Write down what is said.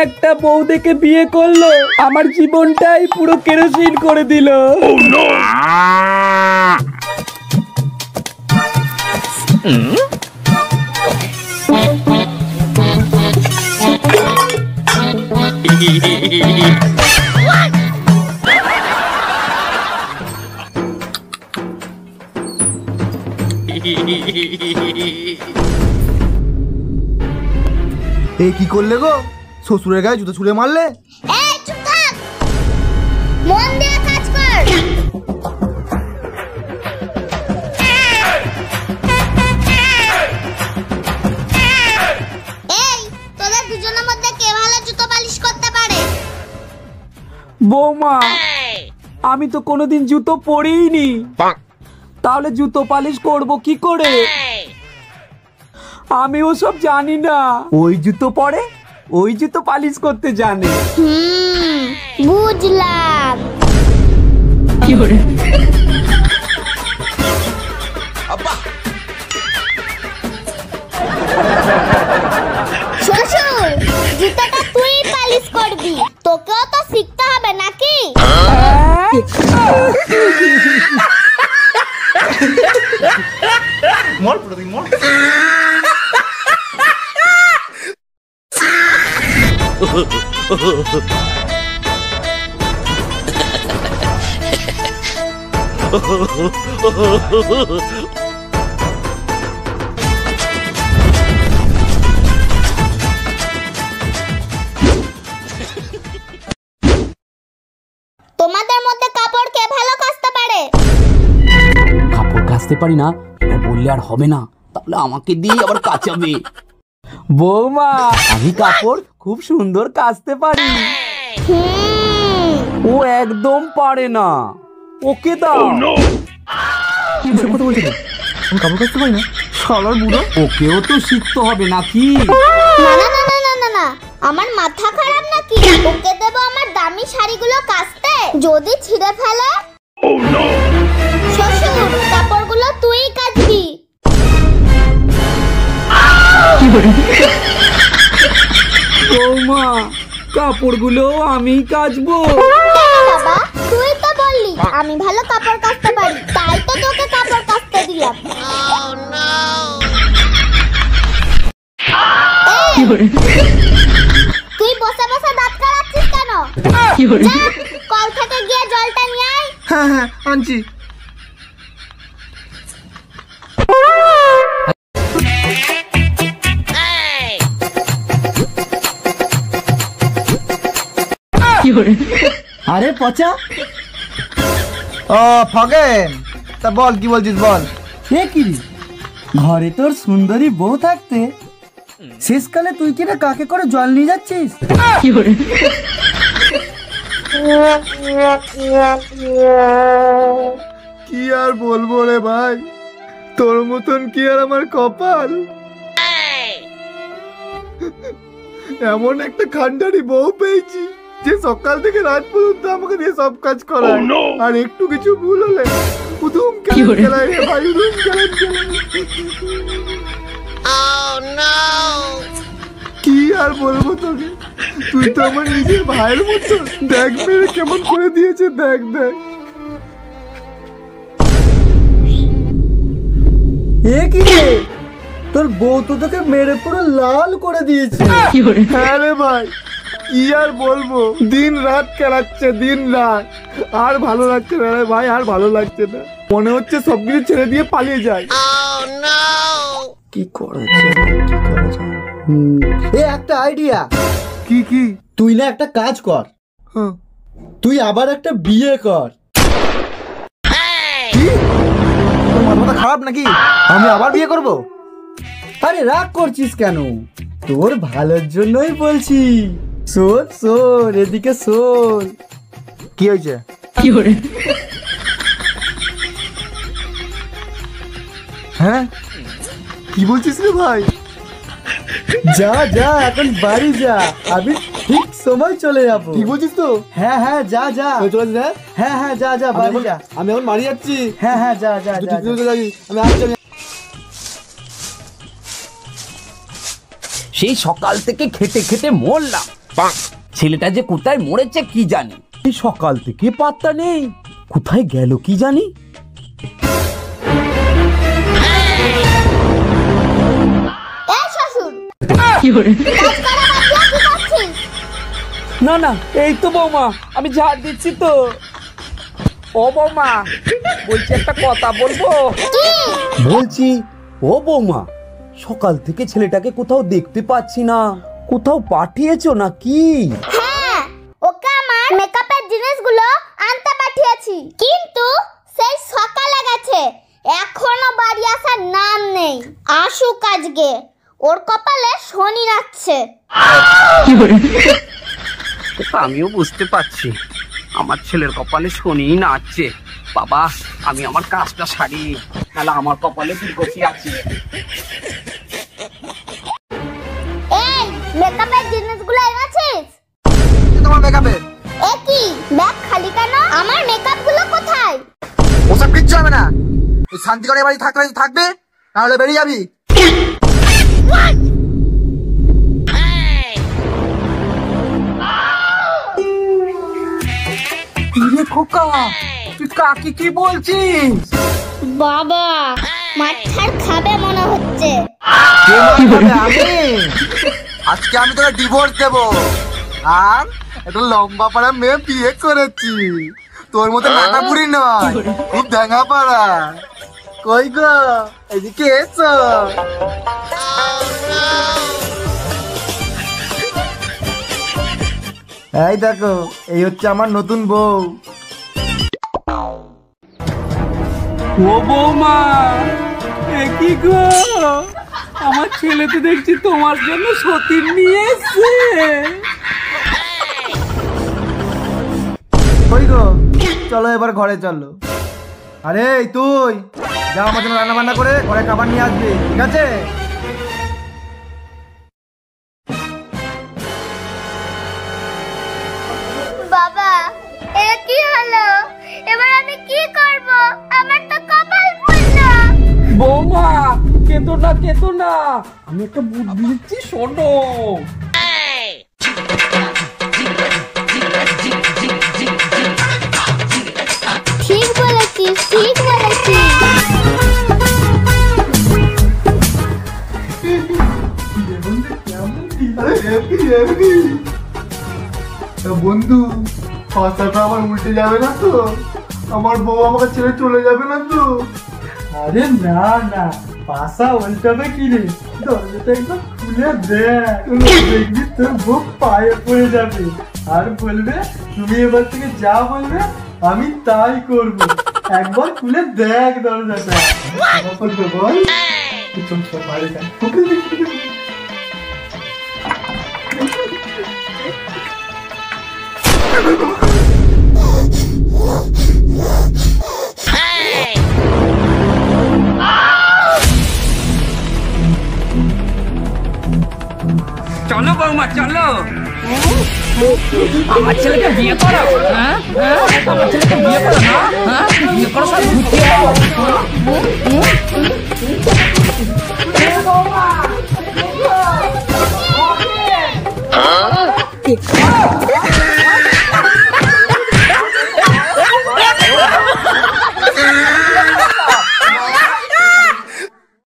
একটা বউ দেখে বিয়ে করলো, আমার জীবনটাই পুরো কেরোসিন করে দিল। এই কি করলে গো? শ্বশুরের গায়ে জুতো ছুঁড়ে মারলে? এই চুপ থাক, মন দিয়ে কাজ কর। এই তোদের দুজনের মধ্যে কে ভালো জুতো পালিশ করতে পারে? বৌমা, আমি তো কোনোদিন জুতো পরিনি, তাহলে জুতো পালিশ করব কি করে? আমি ওসব জানি না। ওই জুতো পরে, ওই জুতো পালিশ করতে জানে। বুঝলাম। শ্বশুর, জুতোটা তুই পালিশ করবি, তোকেও তো শিখতে হবে নাকি? মর প্রদীপ মর। তোমাদের মধ্যে কাপড় কে ভালো কাচতে পারে? কাপড় কাচতে পারি না, এবার বললে আর হবে না, তাহলে আমাকে দিয়ে আবার কাচাবে। বৌমা, আমি কাপড় খুব সুন্দর কাচতে পারি। ও একদম পারে না, ওকে দাও। কথা বলছি না, আমি কাপড় কাচতে পারি না, শালার বুড়ো। ওকেও তো শিখতে হবে নাকি? না না না না না না না, আমার মাথা খারাপ নাকি? ওকে দেবো আমার দামি শাড়িগুলো কাচতে, যদি ছিঁড়ে ফেলে? শ্বশুর, কাপড়গুলো তুই কাচবি। বৌমা, কাপড়গুলো আমি কাচবো। বাবা, তুই তো বললি আমি ভালো কাপড় কাচতে পারি, তাই তো তোকে কাপড় কাচতে দিলাম। তুই বসে বসে দাঁত কালাচ্ছিস কেন? যা, কল থেকে গিয়ে জলটা নিয়ে আয়। হ্যাঁ হ্যাঁ আনছি। আরে পচা, ও ফগেন, তা বল কি বলছিস বল। সে কি রে? ঘরে তোর সুন্দরী বউ থাকতে শেষকালে তুই কিনা কাকে করে জল নিয়ে যাচ্ছিস? কি আর বলবো রে ভাই, তোর মতন কি আর আমার কপাল। এমন একটা খান্ডারি বউ পেয়েছি যে সকাল থেকে রাত পর্যন্ত আমাকে দিয়ে সব কাজ করায়, আর একটু কিছু ভুল হলে উধুম খেলায় রে ভাই, উধুম খেলায়। কি আর বলবো তোকে, তুই তো আমার নিজের ভাইয়ের মতো। দেখ মেরে কেমন করে দিয়েছে, দেখ দেখ। এ কি রে, তোর বউ তো তোকে মেরে পুরো লাল করে দিয়েছে। হ্যাঁ রে ভাই, কি আর বলবো, দিন রাত খেলাচ্ছে, দিন রাত। আর ভালো লাগছে না রে ভাই, আর ভালো লাগছে না, মনে হচ্ছে সবকিছু ছেড়ে দিয়ে পালিয়ে যায়। কি করা যায়, কি করা যায়? এ একটা আইডিয়া। কি কি? তুই না একটা কাজ কর, হ্যাঁ। তুই আবার একটা বিয়ে কর। কি? তোর মাথা খারাপ নাকি? আমি আবার বিয়ে করব? আরে রাগ করছিস কেন? তোর ভালোর জন্যই বলছি। শোন শোন, এদিকে শোন। কি হয়েছে? হ্যাঁ, কি বলছিস রে ভাই? যা যা, এখন বাড়ি যা, আমি ঠিক সময় চলে যাবো। ঠিক বলছিস তো? হ্যাঁ হ্যাঁ, যা যা। চলে যা। হ্যাঁ হ্যাঁ, যা যা, বাড়ি যা। আমি এখন বাড়ি যাচ্ছি। হ্যাঁ হ্যাঁ, যা যা যা। আমি আসছি। সেই সকাল থেকে খেটে খেটে মরলাম, ছেলেটা যে কোথায় মরেছে কি জানি, এই সকাল থেকে পাত্তা নেই, কোথায় গেল কি জানি। এই শ্বশুর, না না, এই তো বৌমা, আমি ঝাড় দিচ্ছি তো। ও বৌমা, বলছি একটা কথা বলবো। বলছি ও বৌমা, সকাল থেকে ছেলেটাকে কোথাও দেখতে পাচ্ছি না, কোথাও পাঠিয়েছো নাকি? হ্যাঁ, ওকে আমার মেকআপের জিনিসগুলো আনতে পাঠিয়েছি, কিন্তু সেই সকালে গেছে, এখনো বাড়ি আসার নাম নেই। আসুক আজকে, ওর কপালে শনি নাচছে। আমিও বুঝতে পারছি আমার ছেলের কপালে শনি নাচছে। বাবা, আমি আমার কাজটা সারি, তাহলে আমার কপালে দুর্গতি আছে। এই মেকআপের জিনিসগুলো এনেছিস? তোমার মেকআপের এ কি ব্যাগ খালি কেন? আমার মেকআপগুলো কোথায়? ওসব কিচ্ছু হবে না, তুই শান্তি করে বাড়ি থাকতে থাকবে, নাহলে বেরিয়ে যাবি। খোকা, তুই কাকে কি বলছিস? বাবা, মাথার খাবে মনে হচ্ছে। আজকে আমি তোকে ডিভোর্স দেবো, আর একটা লম্বা পাড়া মেয়ে বিয়ে করেছি, তোর মতো নাটা বুড়ি নয়, খুব ভাঙা পাড়া। কই গো, এদিকে এসো। এই দেখো, এই হচ্ছে আমার নতুন বউ। ও বৌমা, এ কি গো, আমার ছেলে তো দেখছি তোমার জন্য সতীন নিয়ে এসছে। কই গো, চলো এবার ঘরে চলো। আরে তুই যা, আমার জন্য রান্না বান্না করে ঘরে খাবার নিয়ে আসবি, ঠিক আছে? বাবা, এ কি হলো? এবার আমি কি করব? আমার তো কপাল ফুললো। বৌমা, কেতো না কেতো না, আমি একটা বুদ্ধি দিচ্ছি, শোনো। ঠিক বলেছিস, ঠিক বলেছিস। বন্ধু, কথাটা আমার উল্টে যাবে না তো? আমার বউ আমাকে ছেড়ে চলে যাবে না তো? আরে না না, পাশা উল্টাবে কি রে, দরজাটা একদম খুলে দেখ, দেখবি তোর বউ পায়ে পড়ে যাবে আর বলবে তুমি এবার থেকে যা বলবে আমি তাই করব। একবার খুলে দেখ দরজাটা। বলবে বল, চল চল বাইরে যা। চলো বৌমা, চলো, আমার ছেলেকে বিয়ে করো। হ্যাঁ, আমার ছেলেকে বিয়ে করো না, বিয়ে করো, সব ঘুরতে